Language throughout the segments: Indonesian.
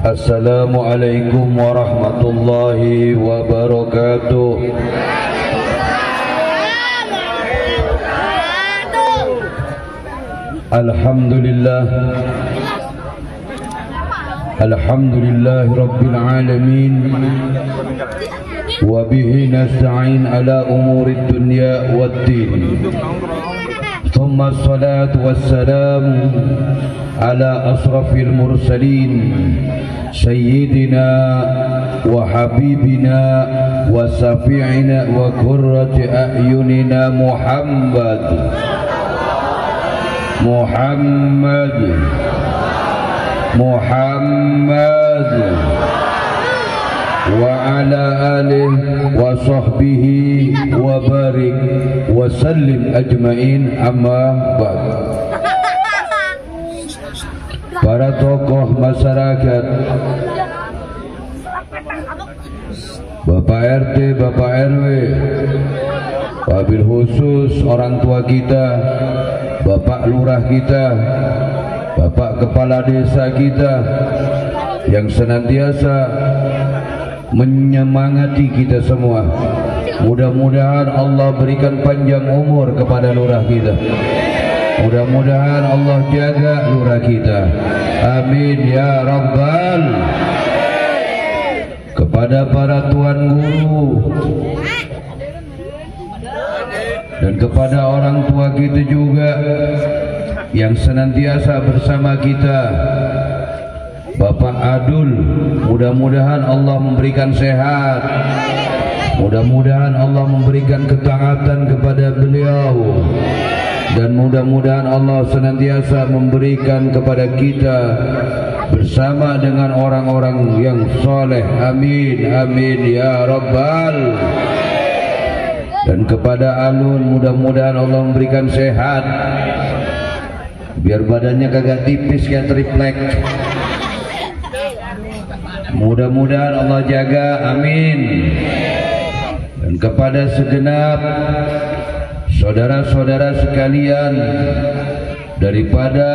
Assalamualaikum warahmatullahi wabarakatuh. Alhamdulillah, alhamdulillah rabbil alamin, wa bihi nasta'in ala umuri dunya waddin. Thumma salatu wassalamu ala asrafil mursalin sayyidina wa habibina wa safi'ina wa qurrati a'yunina Muhammad wa ala alihi wa sahbihi wa barik wa sallim ajmain, amma ba'd. Para tokoh masyarakat, Bapak RT, Bapak RW, wabil khusus orang tua kita, Bapak Lurah kita, Bapak Kepala Desa kita yang senantiasa menyemangati kita semua. Mudah-mudahan Allah berikan panjang umur kepada lurah kita. Mudah-mudahan Allah jaga lurah kita. Amin ya Rabbal. Kepada para tuan guru dan kepada orang tua kita juga yang senantiasa bersama kita, Bapak Adul, mudah-mudahan Allah memberikan sehat, mudah-mudahan Allah memberikan ketaatan kepada beliau, dan mudah-mudahan Allah senantiasa memberikan kepada kita bersama dengan orang-orang yang soleh. Amin, amin ya Rabbal. Dan kepada Alun, mudah-mudahan Allah memberikan sehat, biar badannya kagak tipis kayak triplek. Mudah-mudahan Allah jaga, amin. Dan kepada segenap saudara-saudara sekalian daripada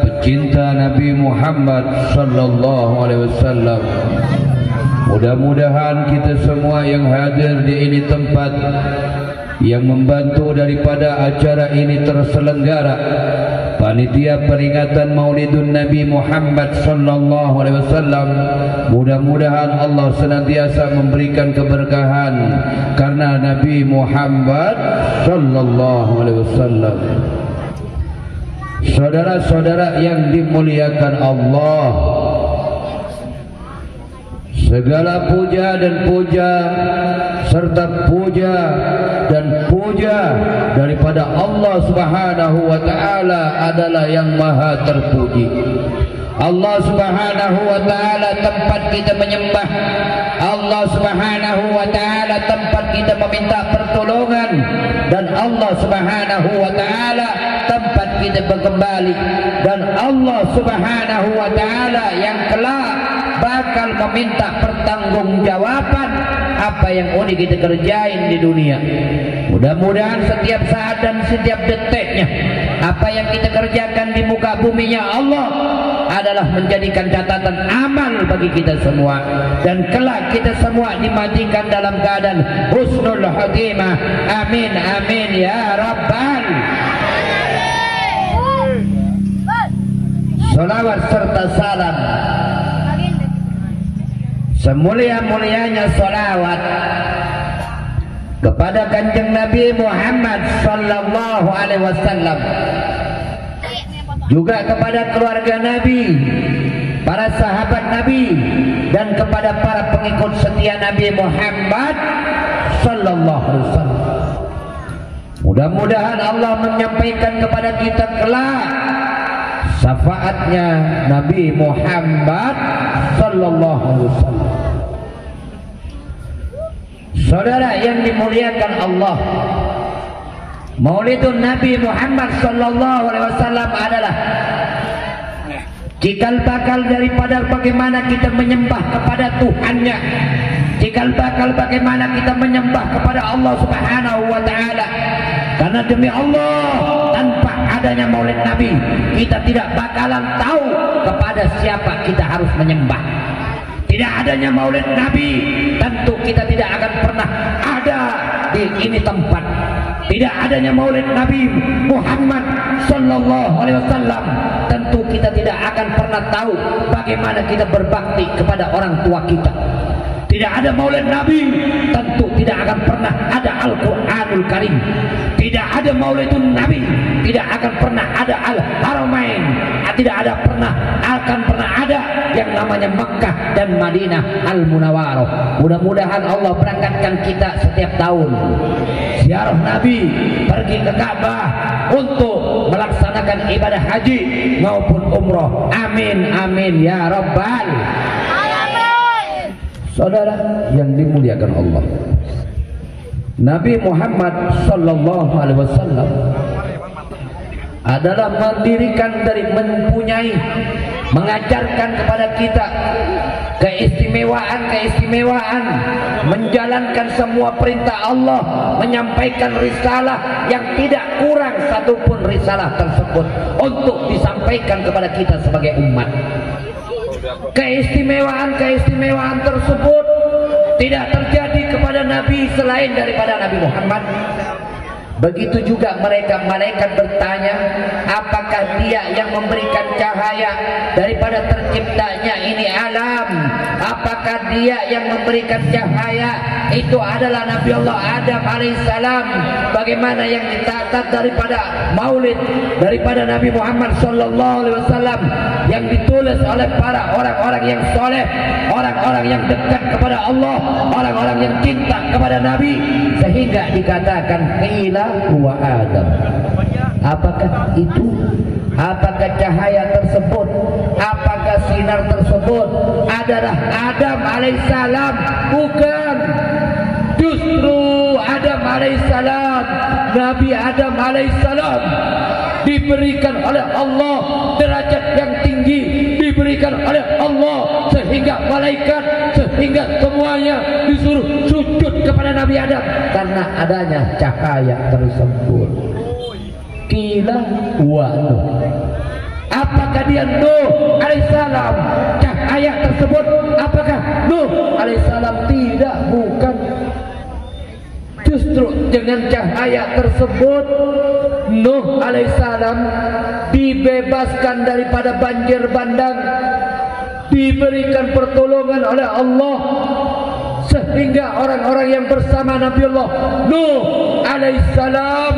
pecinta Nabi Muhammad sallallahu alaihi wasallam, mudah-mudahan kita semua yang hadir di ini tempat, yang membantu daripada acara ini terselenggara, panitia peringatan Maulidun Nabi Muhammad sallallahu alaihi wasallam, mudah-mudahan Allah senantiasa memberikan keberkahan karena Nabi Muhammad sallallahu alaihi wasallam. Saudara-saudara yang dimuliakan Allah, segala puja dan puja serta puja dan puja daripada Allah Subhanahu wa ta'ala adalah yang maha terpuji. Allah Subhanahu wa ta'ala tempat kita menyembah, Allah Subhanahu wa ta'ala tempat kita meminta pertolongan, dan Allah Subhanahu wa ta'ala tempat kita berkembali, dan Allah Subhanahu wa ta'ala yang kelak bakal meminta pertanggungjawaban apa yang udah kita kerjain di dunia. Mudah-mudahan setiap saat dan setiap detiknya apa yang kita kerjakan di muka buminya Allah adalah menjadikan catatan amal bagi kita semua, dan kelak kita semua dimatikan dalam keadaan husnul khatimah. Amin, amin ya Rabbal. Salawat serta salam, semulia-mulianya salawat kepada Kanjeng Nabi Muhammad sallallahu alaihi wasallam, juga kepada keluarga Nabi, para sahabat Nabi, dan kepada para pengikut setia Nabi Muhammad sallallahu alaihi wasallam. Mudah-mudahan Allah menyampaikan kepada kita kelak syafaatnya Nabi Muhammad sallallahu alaihi wasallam. Saudara yang dimuliakan Allah, Maulidun Nabi Muhammad sallallahu alaihi wasallam adalah cikal bakal daripada bagaimana kita menyembah kepada Tuhannya, cikal bakal bagaimana kita menyembah kepada Allah Subhanahu wa ta'ala. Karena demi Allah, tanpa adanya Maulid Nabi, kita tidak bakalan tahu kepada siapa kita harus menyembah. tidak adanya maulid Nabi, tentu kita tidak akan pernah ada di ini tempat. Tidak adanya maulid Nabi Muhammad sallallahu alaihi wasallam, tentu kita tidak akan pernah tahu bagaimana kita berbakti kepada orang tua kita. Tidak ada maulid Nabi, tentu tidak akan pernah ada Al-Quranul Karim. Tidak ada maulidun Nabi, tidak akan pernah ada Al-Haramain. Tidak akan pernah ada yang namanya Makkah dan Madinah Al-Munawwarah. Mudah-mudahan Allah berangkatkan kita setiap tahun ziarah Nabi, pergi ke Ka'bah untuk melaksanakan ibadah haji maupun umroh. Amin amin ya rabbal. Saudara yang dimuliakan Allah, Nabi Muhammad sallallahu alaihi wasallam adalah mengajarkan kepada kita keistimewaan, menjalankan semua perintah Allah, menyampaikan risalah yang tidak kurang satupun risalah tersebut untuk disampaikan kepada kita sebagai umat. Keistimewaan tersebut tidak terjadi kepada Nabi selain daripada Nabi Muhammad. Begitu juga malaikat bertanya, apakah dia yang memberikan cahaya daripada terciptanya ini alam? Apakah dia yang memberikan cahaya itu adalah Nabi Allah Adam alaihissalam? Bagaimana yang dicatat daripada maulid daripada Nabi Muhammad sallallahu alaihi wasallam yang ditulis oleh para orang-orang yang soleh, orang-orang yang dekat kepada Allah, orang-orang yang cinta kepada Nabi, sehingga dikatakan qila huwa Adam. Apakah itu? Apakah cahaya tersebut, apakah sinar tersebut adalah Adam alaihissalam? Bukan. Justru Adam alaihissalam, Nabi Adam alaihissalam diberikan oleh Allah derajat yang tinggi, diberikan oleh Allah sehingga malaikat, sehingga semuanya disuruh sujud kepada Nabi Adam karena adanya cahaya tersebut. Qila wa Nuh. Apakah dia Nuh alaihissalam? Cahaya tersebut apakah Nuh alaihissalam? Tidak, bukan. Justru dengan cahaya tersebut Nuh alaihissalam dibebaskan daripada banjir bandang, diberikan pertolongan oleh Allah sehingga orang-orang yang bersama Nabi Allah Nuh alaihissalam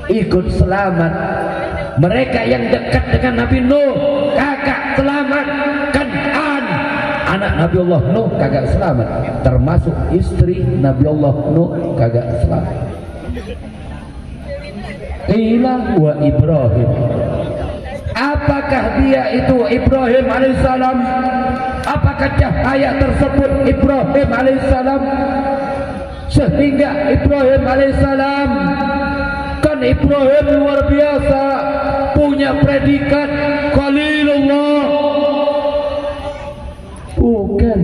ikut selamat. Mereka yang dekat dengan Nabi Nuh kagak selamat. Kan'an, anak Nabi Allah Nuh kagak selamat, termasuk istri Nabi Allah Nuh kagak selamat. Qila wa Ibrahim. Apakah dia itu Ibrahim alaihissalam? Apakah cahaya tersebut Ibrahim alaihissalam? Sehingga Ibrahim alaihissalam, kan Ibrahim luar biasa, punya predikat Khalilullah. Bukan.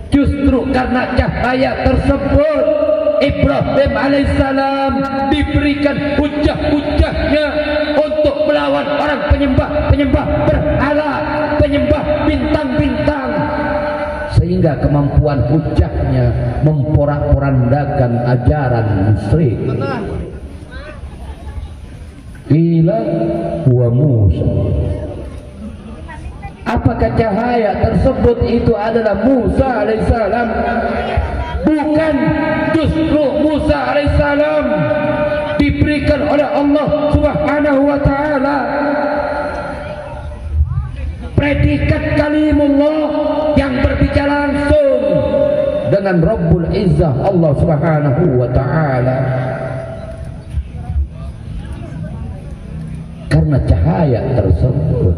Justru karena cahaya tersebut Ibrahim alaihissalam diberikan hujah-hujahnya untuk melawan orang penyembah berhala, penyembah bintang-bintang, sehingga kemampuan hujahnya memporak-porandakan ajaran musyrik. Qila wa Musa. Apakah cahaya tersebut itu adalah Musa alaihissalam? Bukan. Justru Musa alaihissalam diberikan oleh Allah subhanahu wa ta'ala predikat kalimullah yang berbicara langsung dengan Rabbul Izzah Allah subhanahu wa ta'ala. Karena cahaya tersebut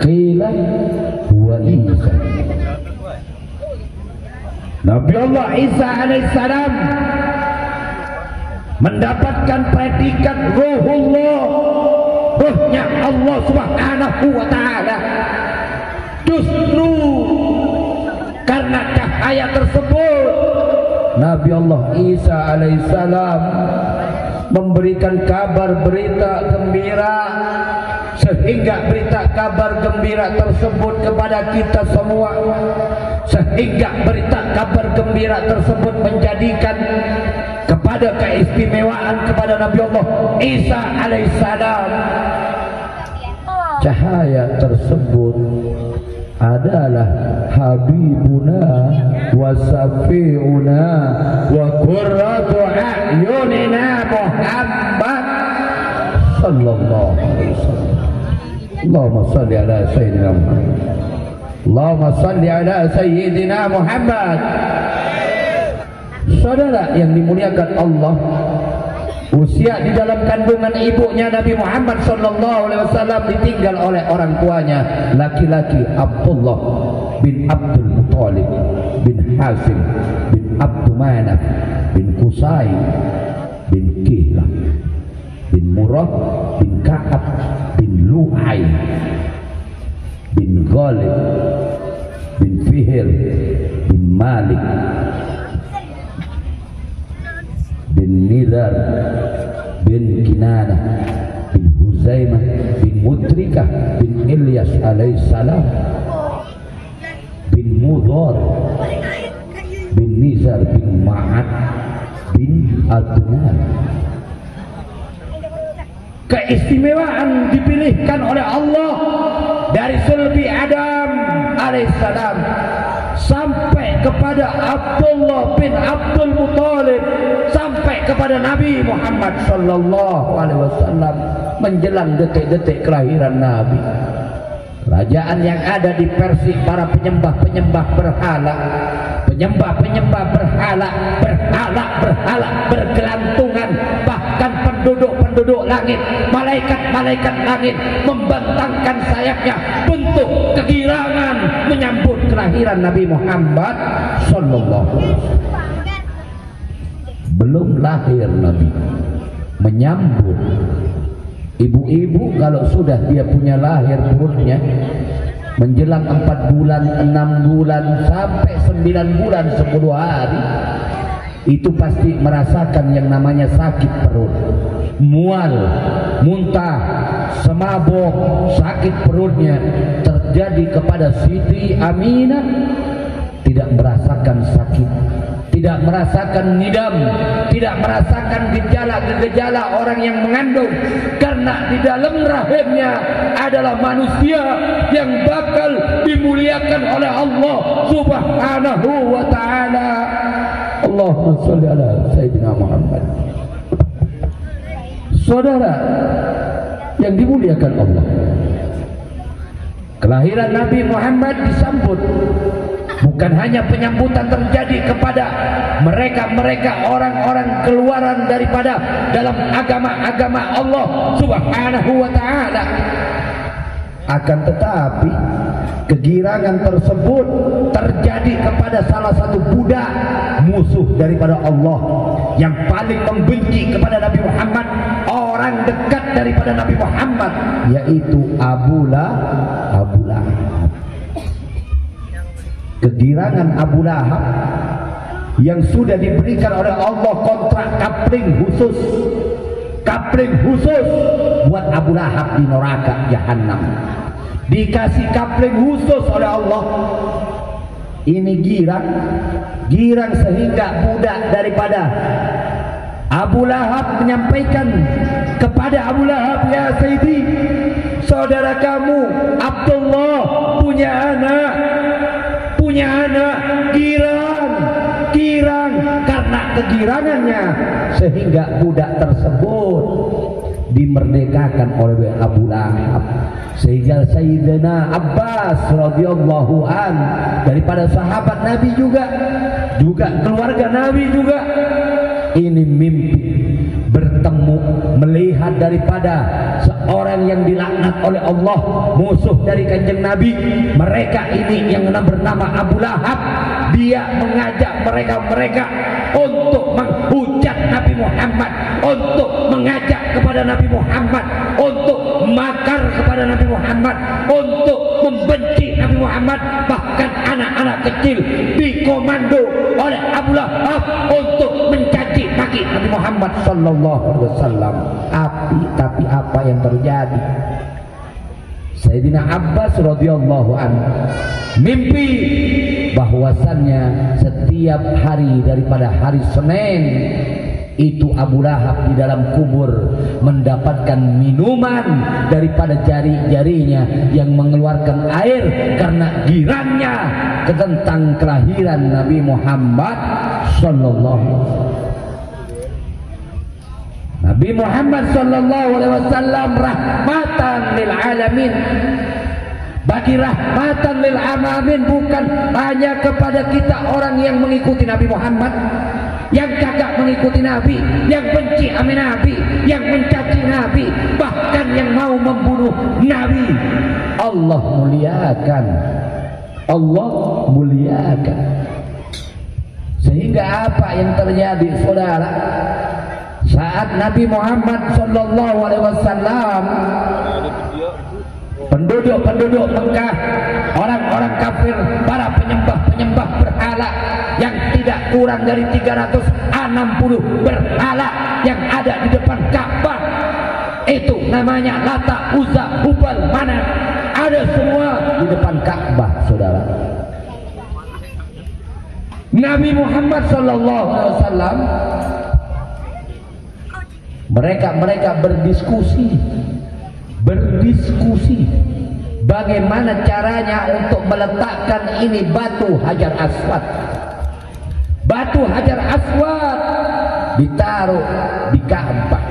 qila huwa Isa. Nabi Allah Isa alaihissalam mendapatkan predikat ruhullah, ruhnya Allah subhanahu wa ta'ala. Justru karena cahaya tersebut Nabi Allah Isa alaihissalam memberikan kabar berita gembira sehingga berita kabar gembira tersebut kepada kita semua, sehingga berita kabar gembira tersebut menjadikan kepada keistimewaan kepada Nabi Allah Isa alaihissalam. Cahaya tersebut adalah Habibuna wa Safi'una wa Qurratu a'yunina Muhammad sallallahu alaihi wasallam. Allahumma salli ala sayyidina Muhammad. Allahumma salli ala sayyidina Muhammad. Saudara yang dimuliakan Allah, usia di dalam kandungan ibunya Nabi Muhammad sallallahu alaihi wasallam ditinggal oleh orang tuanya laki-laki Abdullah bin Abdul Muttalib bin Hasim bin Abdul Manaf bin Qusay bin Kihlah bin Murad bin Ka'ab bin Lu'ay bin Ghalib bin Fihr bin Malik bin Nidar bin Kinanah bin Huzaimah bin Mudrikah bin Ilyas alaihissalam bin Mudhar bin Nizar bin Ma'ad bin Adnan. Keistimewaan dipilihkan oleh Allah dari sulbi Adam alaihissalam sampai kepada Abdullah bin Abdul Muttalib, sampai kepada Nabi Muhammad sallallahu alaihi wasallam menjelang detik-detik kelahiran Nabi. Kerajaan yang ada di Persia, para penyembah-penyembah berhala, penyembah-penyembah berhala, berhala bergelantungan, bahkan penduduk-penduduk langit, malaikat-malaikat langit membentangkan sayapnya bentuk kegirangan menyambut kelahiran Nabi Muhammad sallallahu alaihi wasallam. Belum lahir Nabi, menyambut. Ibu-ibu kalau sudah dia punya lahir perutnya menjelang 4 bulan, 6 bulan sampai 9 bulan 10 hari, itu pasti merasakan yang namanya sakit perut, mual, muntah, semabuk, sakit perutnya terjadi kepada Siti Aminah. Tidak merasakan sakit, tidak merasakan nidam, tidak merasakan gejala-gejala orang yang mengandung, karena di dalam rahimnya adalah manusia yang bakal dimuliakan oleh Allah Subhanahu wa ta'ala. Allahumma sholli ala sayyidina Muhammad. Saudara yang dimuliakan Allah, kelahiran Nabi Muhammad disambut. Bukan hanya penyambutan terjadi kepada mereka orang-orang keluaran daripada dalam agama Allah Subhanahu wa ta'ala, akan tetapi kegirangan tersebut terjadi kepada salah satu budak musuh daripada Allah yang paling membenci kepada Nabi Muhammad, orang dekat daripada Nabi Muhammad, yaitu Abu Lahab. Kegirangan Abu Lahab yang sudah diberikan oleh Allah kontrak kapling khusus buat Abu Lahab di neraka Jahannam, dikasih kapling khusus oleh Allah. Ini girang sehingga budak daripada Abu Lahab menyampaikan kepada Abu Lahab, ya Sayyidi, saudara kamu Abdullah punya anak girang karena kegirangannya, sehingga budak tersebut dimerdekakan oleh Abu Lahab. Sehingga Sayyidina Abbas radhiyallahu an, daripada sahabat Nabi juga keluarga Nabi juga, ini mimpi bertemu, melihat daripada seorang yang dilaknat oleh Allah, musuh dari kanjeng Nabi. Mereka ini yang bernama Abu Lahab, dia mengajak mereka untuk menghujat Nabi Muhammad, untuk mengajak kepada Nabi Muhammad, untuk makar kepada Nabi Muhammad, untuk membenci Nabi Muhammad. Bahkan anak-anak kecil dikomando oleh Abu Lahab untuk mencaci maki Nabi Muhammad sallallahu alaihi wasallam. Tapi apa yang terjadi? Sayyidina Abbas radhiyallahu anhu mimpi bahwasannya setiap hari daripada hari Senin itu Abu Lahab di dalam kubur mendapatkan minuman daripada jari-jarinya yang mengeluarkan air karena girannya tentang kelahiran Nabi Muhammad sallallahu alaihi wasallam. Nabi Muhammad sallallahu alaihi wasallam rahmatan lil alamin. Bagi rahmatan lil alamin, bukan hanya kepada kita orang yang mengikuti Nabi Muhammad, yang kagak mengikuti Nabi, yang benci sama Nabi, yang mencaci Nabi, bahkan yang mau membunuh Nabi. Allah muliakan, Allah muliakan. Sehingga apa yang terjadi, saudara? Saat Nabi Muhammad sallallahu alaihi wasallam, penduduk Mekah, orang-orang kafir, para penyembah berhala yang tidak kurang dari 360 berhala yang ada di depan Ka'bah, itu namanya Lata, Uzza, Hubal, Manat, ada semua di depan Ka'bah, saudara. Nabi Muhammad sallallahu alaihi wasallam, mereka berdiskusi bagaimana caranya untuk meletakkan ini batu Hajar Aswad. Batu Hajar Aswad ditaruh di Ka'bah.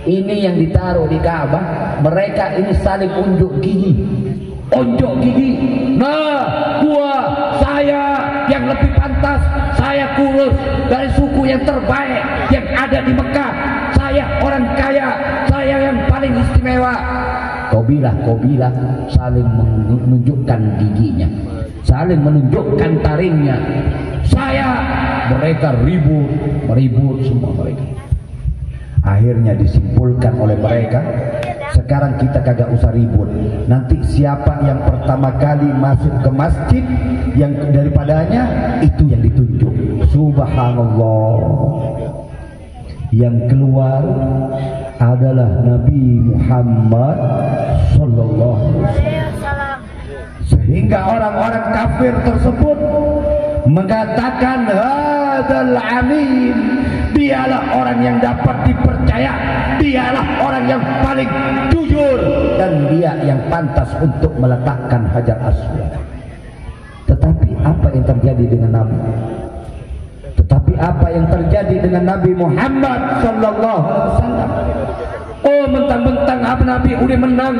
Ini yang ditaruh di Ka'bah, mereka ini saling unjuk gigi. Nah, saya yang lebih pantas, saya kurus dari suku yang terbaik yang ada di Mekah, saya orang kaya, saya yang paling istimewa. Kobilah saling menunjukkan giginya, saling menunjukkan taringnya. Mereka ribut semua mereka. Akhirnya disimpulkan oleh mereka, sekarang kita kagak usah ribut. Nanti siapa yang pertama kali masuk ke masjid, yang daripadanya itu yang ditunjuk. Subhanallah. Yang keluar adalah Nabi Muhammad sallallahu alaihi wasallam. Sehingga orang-orang kafir tersebut mengatakan, hadzal amin, dialah orang yang dapat dipercaya, dialah orang yang paling jujur, dan dia yang pantas untuk meletakkan Hajar Aswad. Tetapi apa yang terjadi dengan Nabi? Apa yang terjadi dengan Nabi Muhammad sallallahu alaihi wasallam? Oh, mentang-mentang Nabi udah menang,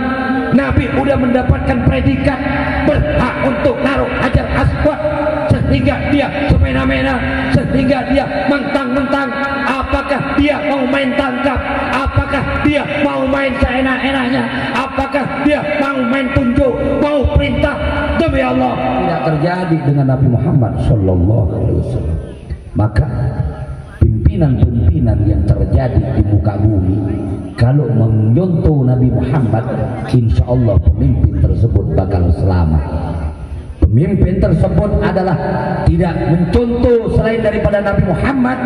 Nabi udah mendapatkan predikat berhak untuk naruh Hajar Aswad, sehingga dia semena-mena, sehingga dia mentang-mentang. Apakah dia mau main tangkap? Apakah dia mau main seenak-enaknya? Apakah dia mau main tunjuk, mau perintah? Demi Allah, tidak terjadi dengan Nabi Muhammad sallallahu alaihi wasallam. Maka pimpinan-pimpinan yang terjadi di muka bumi, kalau menyontoh Nabi Muhammad, insya Allah pemimpin tersebut bakal selamat. Pemimpin tersebut adalah tidak mencontoh selain daripada Nabi Muhammad,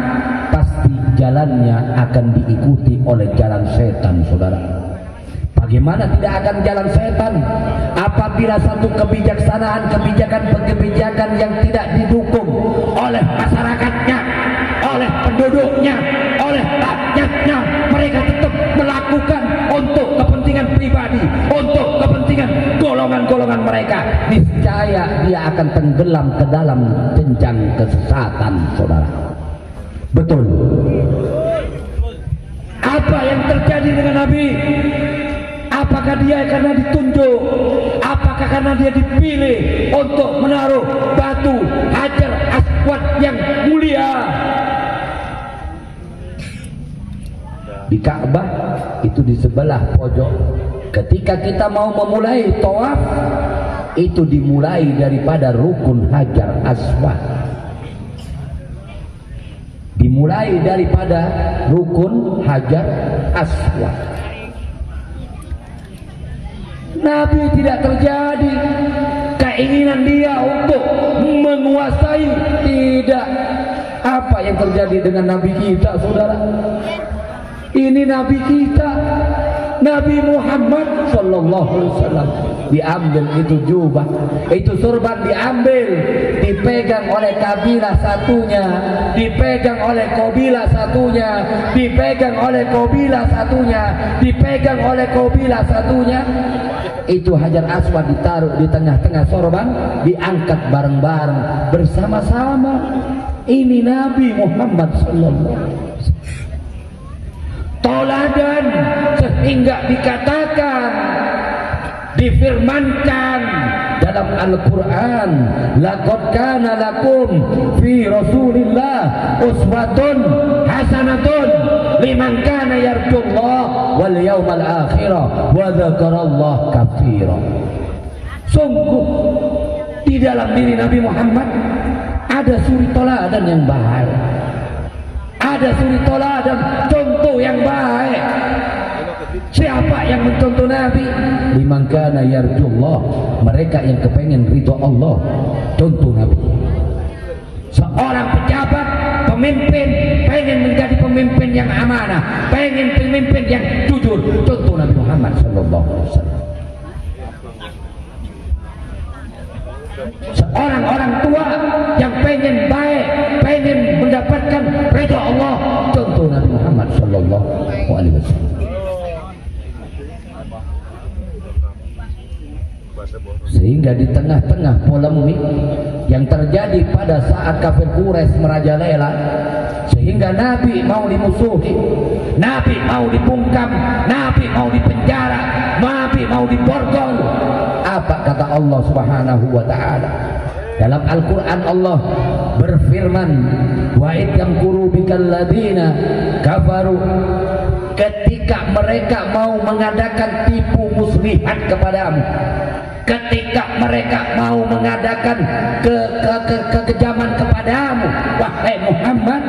pasti jalannya akan diikuti oleh jalan setan, saudara. Bagaimana tidak akan jalan setan apabila satu kebijaksanaan, kebijakan yang tidak didukung oleh masyarakatnya, oleh penduduknya, oleh rakyatnya, mereka tetap melakukan untuk kepentingan pribadi, untuk kepentingan golongan-golongan mereka, niscaya dia akan tenggelam ke dalam jenjang kesesatan, saudara. Betul. Apa yang terjadi dengan Nabi? Apakah dia karena ditunjuk? Apakah karena dia dipilih untuk menaruh batu Hajar Aswad yang mulia di Ka'bah? Itu di sebelah pojok. Ketika kita mau memulai tawaf, itu dimulai daripada rukun Hajar Aswad. Dimulai daripada rukun Hajar Aswad. Nabi tidak terjadi keinginan dia untuk menguasai, tidak. Apa yang terjadi dengan Nabi kita, saudara? Ini Nabi kita Nabi Muhammad sallallahu alaihi wasallam. Diambil itu jubah, itu surban diambil, dipegang oleh kabilah satunya, dipegang oleh kabilah satunya, dipegang oleh kabilah satunya, dipegang oleh kabilah satunya. Itu Hajar Aswad ditaruh di tengah-tengah sorban, diangkat bareng-bareng bersama-sama. Ini Nabi Muhammad sallallahu alaihi wasallam. Toladan sehingga dikatakan, difirmankan dalam Al-Quran, laqad kana lakum fi Rasulillah uswatun hasanatun liman kana yarjullah wal yawmal akhirah wa dzakarallah katsira. Sungguh di dalam diri Nabi Muhammad ada suri toladan yang baik, ada suri toladan contoh yang baik. Siapa yang mencontoh Nabi? Liman kana yarjullah, mereka yang kepengen ridho Allah, contoh Nabi. Seorang pejabat, pemimpin, pengen menjadi pemimpin yang amanah, pengen pemimpin yang jujur, contoh Nabi Muhammad sallallahu alaihi wasallam. Seorang orang tua yang pengen baik, pengen mendapatkan ridho Allah, contoh Nabi Muhammad sallallahu alaihi wasallam. Sehingga di tengah-tengah polemik yang terjadi pada saat kafir Quraisy merajalela, sehingga Nabi mau dimusuhi, Nabi mau dibungkam, Nabi mau dipenjara, Nabi mau diborgol. Apa kata Allah Subhanahu wa taala? Dalam Al-Quran Allah berfirman, wa id yamkuru bikal ladina kafaru, ketika mereka mau mengadakan tipu muslihat kepadamu, ketika mereka mau mengadakan kekejaman kepadamu, wahai Muhammad,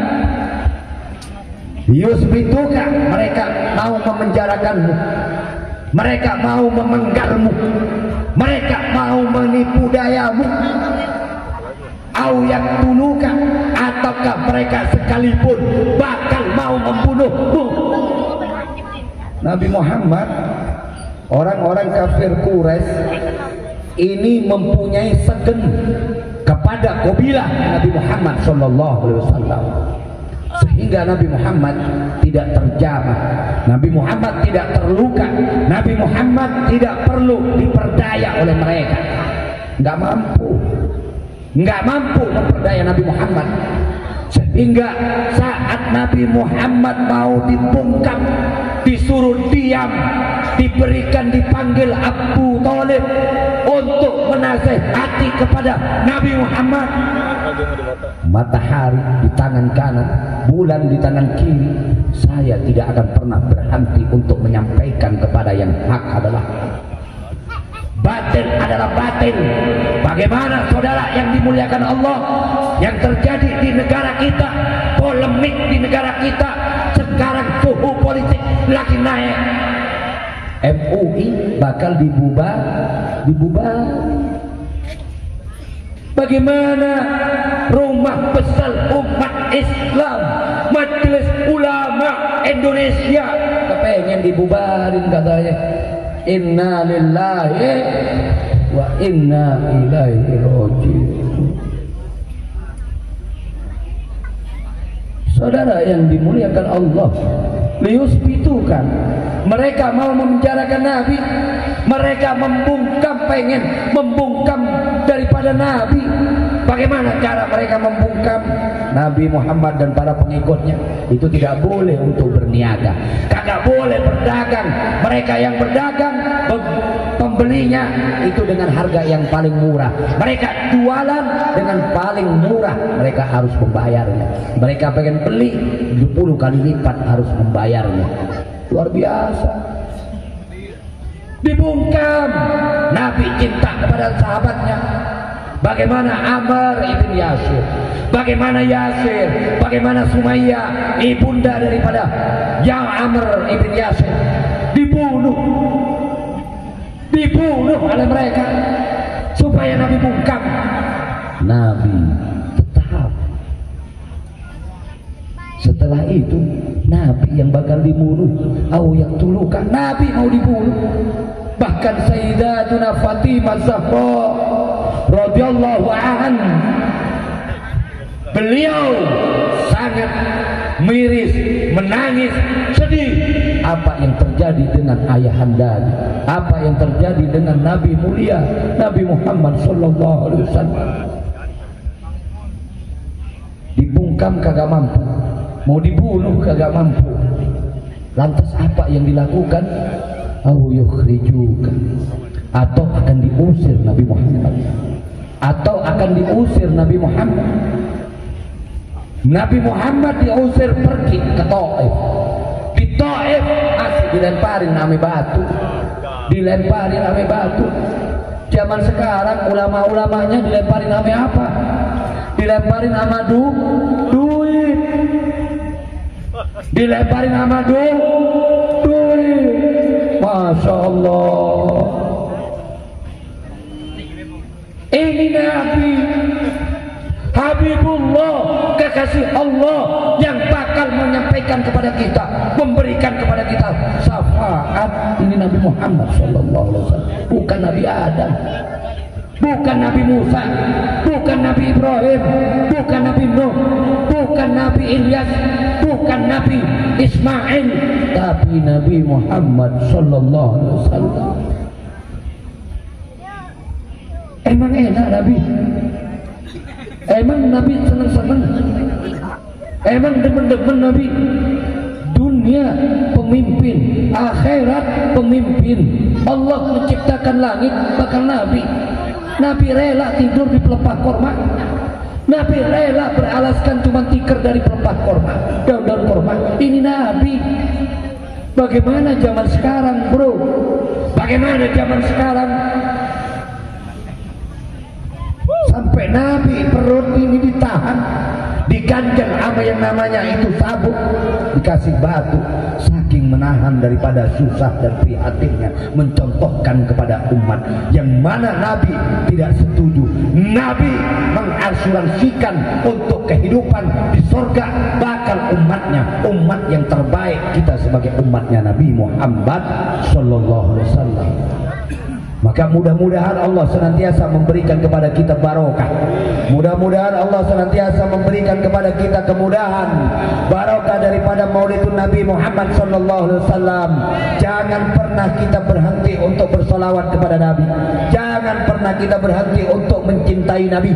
yusbituka, mereka mau memenjarakanmu, mereka mau memenggalmu, mereka mau menipu dayamu, au yaqtuluka, ataukah mereka sekalipun bakal mau membunuhmu. Nabi Muhammad, orang-orang kafir Quraisy ini mempunyai segen kepada kabilah Nabi Muhammad sallallahu alaihi wasallam, sehingga Nabi Muhammad tidak terjamah, Nabi Muhammad tidak terluka, Nabi Muhammad tidak perlu diperdaya oleh mereka. Nggak mampu memperdaya Nabi Muhammad, sehingga saat Nabi Muhammad mau dibungkam, disuruh diam, dipanggil Abu Thalib untuk menasehati kepada Nabi Muhammad. Matahari di tangan kanan, bulan di tangan kiri, saya tidak akan pernah berhenti untuk menyampaikan kepada yang hak adalah batin adalah batin. Bagaimana saudara yang dimuliakan Allah, yang terjadi di negara kita, polemik di negara kita sekarang, suhu politik lagi naik, MUI bakal dibubar. Bagaimana rumah besar umat Islam, Majelis Ulama Indonesia kepengen dibubarin katanya. Inna lillahi wa inna ilaihi raji'un. Saudara yang dimuliakan Allah, liusbitukan, mereka mau memenjarakan Nabi, mereka pengen membungkam daripada Nabi. Bagaimana cara mereka membungkam Nabi Muhammad dan para pengikutnya? Itu tidak boleh untuk berniaga, kagak boleh berdagang. Mereka yang berdagang, pembelinya itu dengan harga yang paling murah, mereka jualan dengan paling murah, mereka harus membayarnya. Mereka pengen beli 10 kali lipat harus membayarnya. Luar biasa. Dibungkam. Nabi cinta kepada sahabatnya. Bagaimana Ammar ibn Yasir, bagaimana Yasir, bagaimana Sumayyah, ibunda daripada yang Ammar ibn Yasir, dibunuh oleh mereka supaya Nabi bungkam. Nabi tetap setelah itu Nabi yang bakal dibunuh. Au yang tulukan Nabi mau dibunuh. Bahkan Sayyidatuna Fatimah Zahra radhiyallahu anha, beliau sangat miris, menangis, sedih. Apa yang terjadi dengan ayahandanya? Apa yang terjadi dengan Nabi mulia Nabi Muhammad sallallahu alaihi wasallam? Dibungkam kagak mampu, mau dibunuh kagak mampu. Lantas apa yang dilakukan? Au yukhrijuka, atau akan diusir Nabi Muhammad, atau akan diusir Nabi Muhammad. Nabi Muhammad diusir pergi ke Taif. Di Taif asli dilemparin ame batu, dilemparin ame batu. Zaman sekarang ulama-ulamanya dilemparin ame apa? Dilemparin sama duit, dilemparin sama duit. Masya Allah, ini Nabi Habibullah, kekasih Allah yang bakal menyampaikan kepada kita, memberikan kepada kita syafaat. Ini Nabi Muhammad sallallahu alaihi wasallam, bukan Nabi Adam, bukan Nabi Musa, bukan Nabi Ibrahim, bukan Nabi Nuh, bukan Nabi Ilyas, bukan Nabi Ismail, tapi Nabi Muhammad sallallahu alaihi wasallam. Emang enak Nabi? Emang Nabi senang-senang? Emang demen-demen Nabi? Dunia pemimpin, akhirat pemimpin. Allah menciptakan langit bakal Nabi. Nabi rela tidur di pelepah korma. Nabi rela beralaskan cuma tikar dari pelepah korma, daun-daun korma. Ini Nabi. Bagaimana zaman sekarang, bro? Bagaimana zaman sekarang? Sampai Nabi perut ini ditahan, diganjel sama yang namanya itu sabuk, dikasih batu, saking menahan daripada susah dan prihatinnya, mencontohkan kepada umat yang mana Nabi tidak setuju. Nabi mengasuransikan untuk kehidupan di surga bakal umatnya, umat yang terbaik kita sebagai umatnya Nabi Muhammad sallallahu alaihi wasallam. Maka mudah-mudahan Allah senantiasa memberikan kepada kita barokah. Mudah-mudahan Allah senantiasa memberikan kepada kita kemudahan, barokah daripada Maulidun Nabi Muhammad sallallahu alaihi wasallam. Jangan pernah kita berhenti untuk bersolawat kepada Nabi. Jangan pernah kita berhenti untuk mencintai Nabi.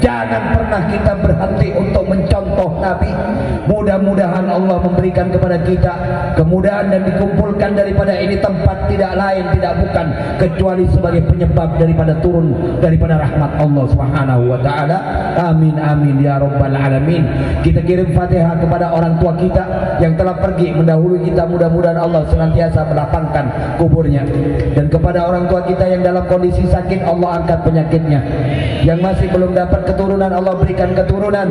Jangan pernah kita berhenti untuk mencontoh Nabi. Mudah-mudahan Allah memberikan kepada kita kemudahan dan dikumpulkan daripada ini tempat tidak lain, tidak bukan kecuali sebagai penyebab daripada turun daripada rahmat Allah Subhanahu wa taala. Amin amin ya rabbal alamin. Kita kirim Fatihah kepada orang tua kita yang telah pergi mendahului kita, mudah-mudahan Allah senantiasa melapangkan kuburnya. Dan kepada orang tua kita yang dalam kondisi sakit, Allah angkat penyakitnya. Yang masih belum dapat keturunan, Allah berikan keturunan.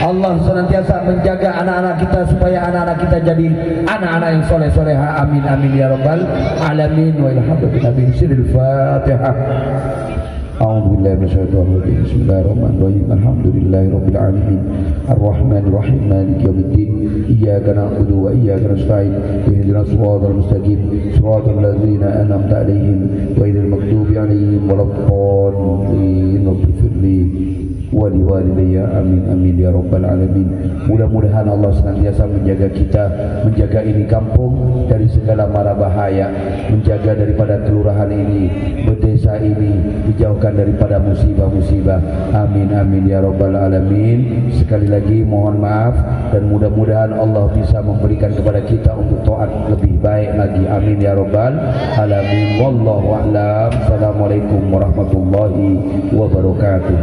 Allah senantiasa menjaga anak-anak kita supaya anak-anak kita jadi anak-anak yang soleh-soleha. Amin amin ya rabbal alamin. Wa alhamdulillah. Al-Fatihah. A'udzu billahi minasyaitonir rajim. Bismillahirrahmanirrahim. Alhamdulillahirabbil alamin. Arrahmanir rahim. Maliki yaumiddin. Iyyaka na'budu wa iyyaka nasta'in. Ihdinas siratal mustaqim. Siratal ladzina an'amta 'alaihim ghairil maghdubi 'alaihim waladdallin. Ighfirli wa liwalidayya. Amin amin ya rabbal alamin. Mudah-mudahan Allah senantiasa menjaga kita, menjaga ini kampung dari segala mara bahaya, menjaga daripada kelurahan ini, desa ini dijauhkan daripada musibah-musibah. Amin amin ya rabbal alamin. Sekali lagi mohon maaf dan mudah-mudahan Allah bisa memberikan kepada kita untuk taat lebih baik lagi. Amin ya rabbal alamin. Wallahu a'lam. Assalamualaikum warahmatullahi wabarakatuh.